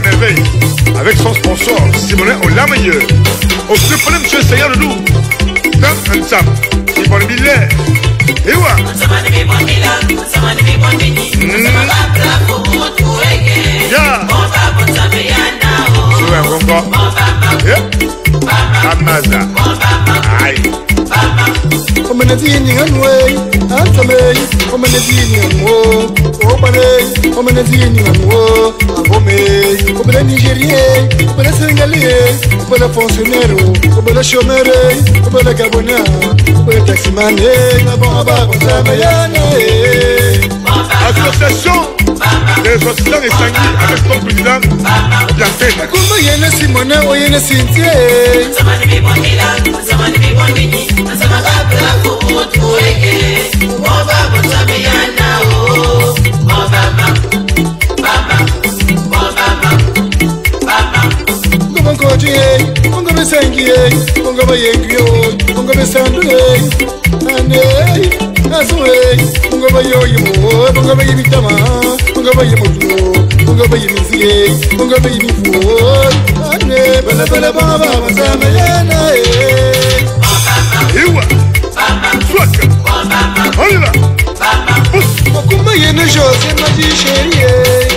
à merveille. Avec son sponsor, Simonet Olamaye. Au plus problème, monsieur Seigneur le loup. Dans un sam, Simon Millet. Et ouais. Ya. Jouez un concours. Amaza. Aïe. Omenezini nganwe, antamei. Omenezini nganwo, omanei. Omenezini nganwo, abomei. Obele Nigérien, obele Sénégalais, obele fonctionnaire, obele chômeur, obele Gabonais, obele taximane. Nabon aba konsamayane. Association des associations et sanguis avec ton président Bianté. Comment yene Simone, oyene Cynthia. Kongo besengie, kongo bayengio, kongo besandue, ane, asue, kongo bayoyimo, kongo bayibitama, kongo bayimutu, kongo bayimizie, kongo bayimifu, ane, bala bala baba basama yana Iwa, Swaka, Oliva, Okumba yene José Madi chérie.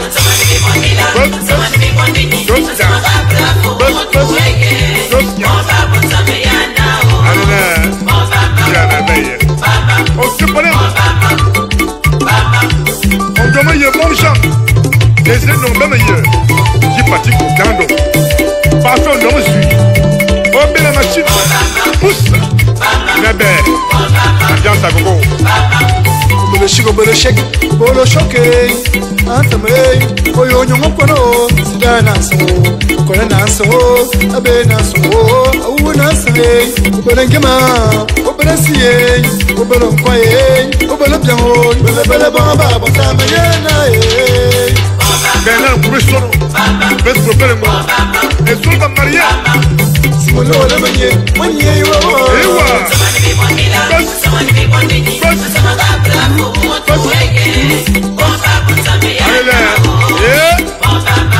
On demande bon gens. Les ailes n'ont pas meilleur. Qui pratique au cando. Parfois, on suit. On met la machine. Pousse. La belle. Ambiance à gogo. Bolo chico, bolo shake, bolo choke. Antamei, oyo nyongo kono. Sida naso, kona naso, abe naso, awu nasale. Obele ngema, obele siye, obele nkwaye, obele biango, bele bamba, bata mayena Bernard Bourissono, Best Propellement, et sur la mariée. Simono la manye, Ewa.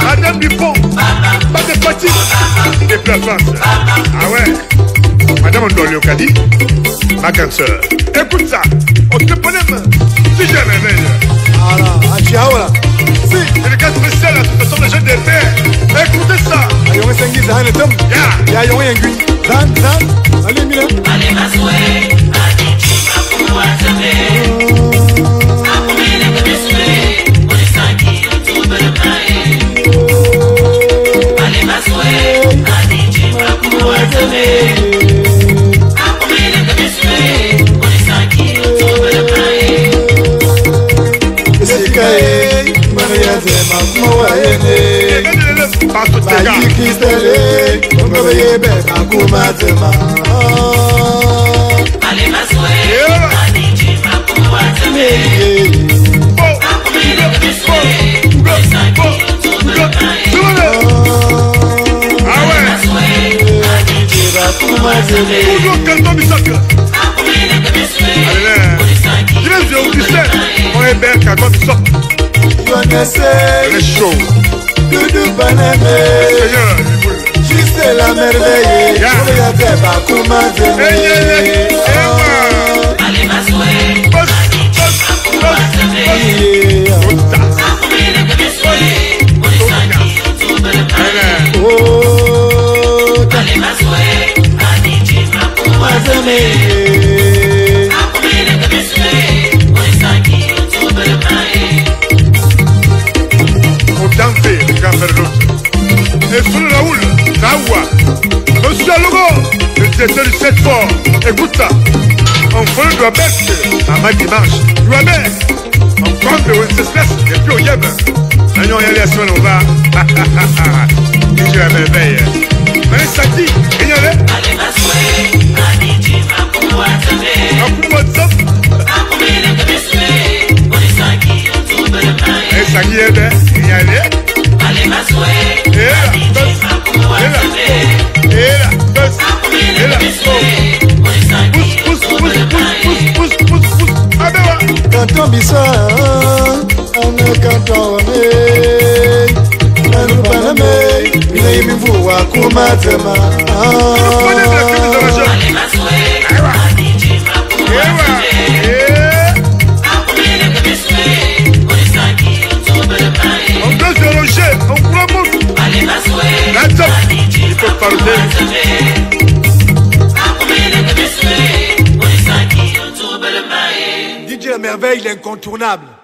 Madame Dupont, pas de partie, des places. Ah ouais, Madame Ondolio Kadi, ma cancer. Écoute ça, on te connaît, si j'ai réveillé. Voilà, achiaola. Si, c'est le cas spécial, l'association des jeunes des pères. Écoutez ça. Ayo sengi zane tom. Ya yo yengui. Zan, allez mila. Allez ma souhait, allez tu vas pouvoir t'aimer. Akomele que mes souhaits, on est sanguis autour de le maïs. Allez ma souhait, allez tu vas pouvoir t'aimer. Akomele que mes souhaits, on est sanguis autour de le maïs. Sikae, Maria Zema, Moaene. Bayi Kristele, Ongoye Beba Kumatema. Allez ma souhait, allez tu vas pouvoir t'aimer. Akomele que mes souhaits, on est sanguis autour de le maïs. Ah ouais. Allez tu vas pouvoir t'aimer. Toujours quel temps du sacre. Akomele que mes souhaits, on est sanguis Je autour vais de le maïs. on est bien quand tu sors. Joannese, Les shows. Doudou Banane. Seigneur, Juste la merveille. Oya Beba Kumatema. Allez ma souhait, allez tu vas pouvoir t'aimer. Akomele que mes souhaits, on est sanguis autour de le maïs. Oh, Allez ma souhait, allez tu vas pouvoir t'aimer. Akomele que mes souhaits, on est sanguis autour de le maïs. au Dante, le grand frère de l'autre. Et sur le Raoul, Zawa, Monsieur Logo, le directeur du 7 fort. Écoute ça. On fait le Douabec, à ma dimanche. Douabec, on compte le Wenceslas, et puis au Yem. Maintenant, il y a la semaine, on va. Et je la merveille. Mais ça dit, il y a les. Allez ma souhait, allez tu vas pouvoir t'aimer. Un coup de WhatsApp. Akomele que mes souhaits, on est sanguis autour de le maïs. Et ça y est, ben, il y a les. Allez ma souhait, allez tu vas pouvoir t'aimer. Et là, Akomele que mes souhaits, on est sanguis autour de le maïs. pousse. Ah ben ouais. Canton Bissa, Anne Canton Wame. Nanu Paname, imvua kumatema DJ La Merveille, l'incontournable.